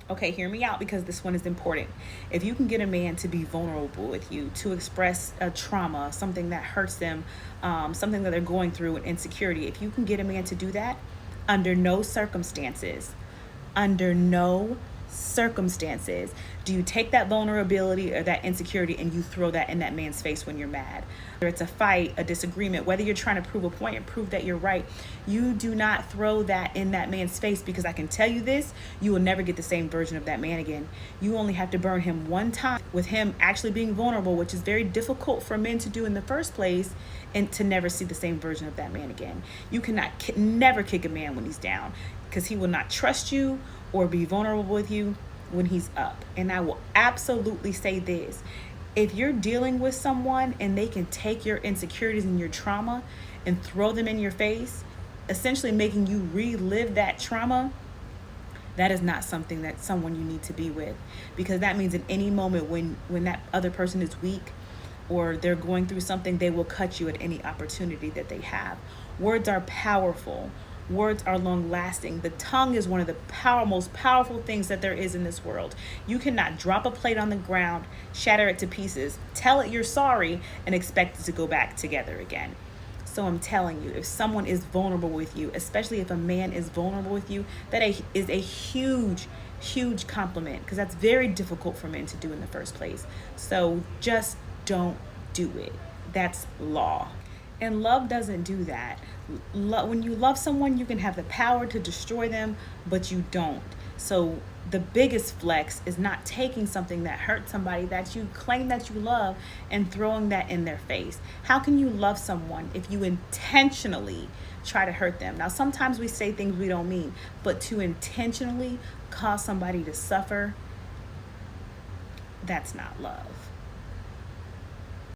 Okay, hear me out because this one is important. If you can get a man to be vulnerable with you, to express a trauma, something that hurts them, something that they're going through, an insecurity, if you can get a man to do that, under no circumstances, under no circumstances do you take that vulnerability or that insecurity and you throw that in that man's face when you're mad. Whether it's a fight, a disagreement, whether you're trying to prove a point and prove that you're right, you do not throw that in that man's face, because I can tell you this, you will never get the same version of that man again. You only have to burn him one time with him actually being vulnerable, which is very difficult for men to do in the first place, and to never see the same version of that man again. You cannot never kick a man when he's down, because he will not trust you or be vulnerable with you when he's up. And I will absolutely say this: if you're dealing with someone and they can take your insecurities and your trauma and throw them in your face, essentially making you relive that trauma, that is not something that someone you need to be with, because that means in any moment when that other person is weak or they're going through something, they will cut you at any opportunity that they have. Words are powerful. Words are long lasting. The tongue is one of the most powerful things that there is in this world. You cannot drop a plate on the ground, shatter it to pieces, tell it you're sorry, and expect it to go back together again. So I'm telling you, if someone is vulnerable with you, especially if a man is vulnerable with you, that is a huge, huge compliment, because that's very difficult for men to do in the first place. So just don't do it. That's law. And love doesn't do that. When you love someone, you can have the power to destroy them, but you don't. So the biggest flex is not taking something that hurt somebody that you claim that you love and throwing that in their face. How can you love someone if you intentionally try to hurt them? Now, sometimes we say things we don't mean, but to intentionally cause somebody to suffer, that's not love.